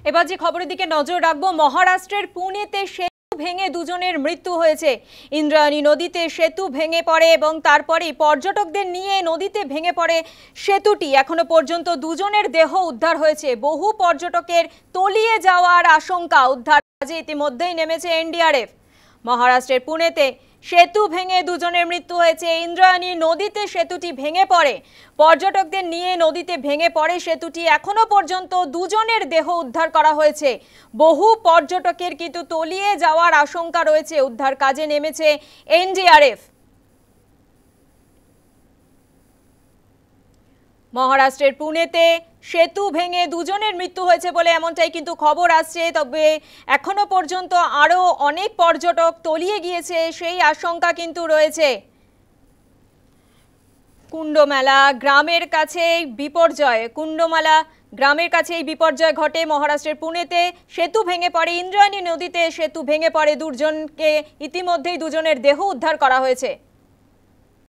এবার যে খবরের দিকে নজর রাখবো, মহারাষ্ট্রের পুনেতে সেতু ভেঙে দুজনের মৃত্যু হয়েছে। ইন্দ্রায়ণী নদীতে সেতু ভেঙে পড়ে এবং তারপরে পর্যটকদের নিয়ে নদীতে ভেঙে পড়ে সেতুটি। এখনো পর্যন্ত দুজনের দেহ উদ্ধার হয়েছে। বহু পর্যটকের তলিয়ে যাওয়ার আশঙ্কা। উদ্ধার কাজে ইতিমধ্যেই নেমেছে এনডিআরএফ। মহারাষ্ট্রের পুনেতে সেতু ভেঙে দুজনের মৃত্যু হয়েছে। ইন্দ্রায়ণী নদীতে সেতুটি ভেঙে পড়ে, পর্যটকদের নিয়ে নদীতে ভেঙে পড়ে সেতুটি। এখনো পর্যন্ত দুজনের দেহ উদ্ধার করা হয়েছে। বহু পর্যটকের কিন্তু তলিয়ে যাওয়ার আশঙ্কা রয়েছে। উদ্ধার কাজে নেমেছে এনডিআরএফ। মহারাষ্ট্রের পুনেতে সেতু ভেঙে দুজনের মৃত্যু হয়েছে বলে এমনটাই কিন্তু খবর আসছে। তবে এখনো পর্যন্ত আরো অনেক পর্যটক তলিয়ে গিয়েছে, সেই আশঙ্কা কিন্তু রয়েছে। কুণ্ডমেলা গ্রামের কাছে বিপর্যয়। কুণ্ডমেলা গ্রামের কাছে এই বিপর্যয় ঘটে। মহারাষ্ট্রের পুনেতে সেতু ভেঙে পড়ে, ইন্দ্রায়ণী নদীতে সেতু ভেঙে পড়ে। দুজনকে ইতিমধ্যেই দুজনের দেহ উদ্ধার করা হয়েছে।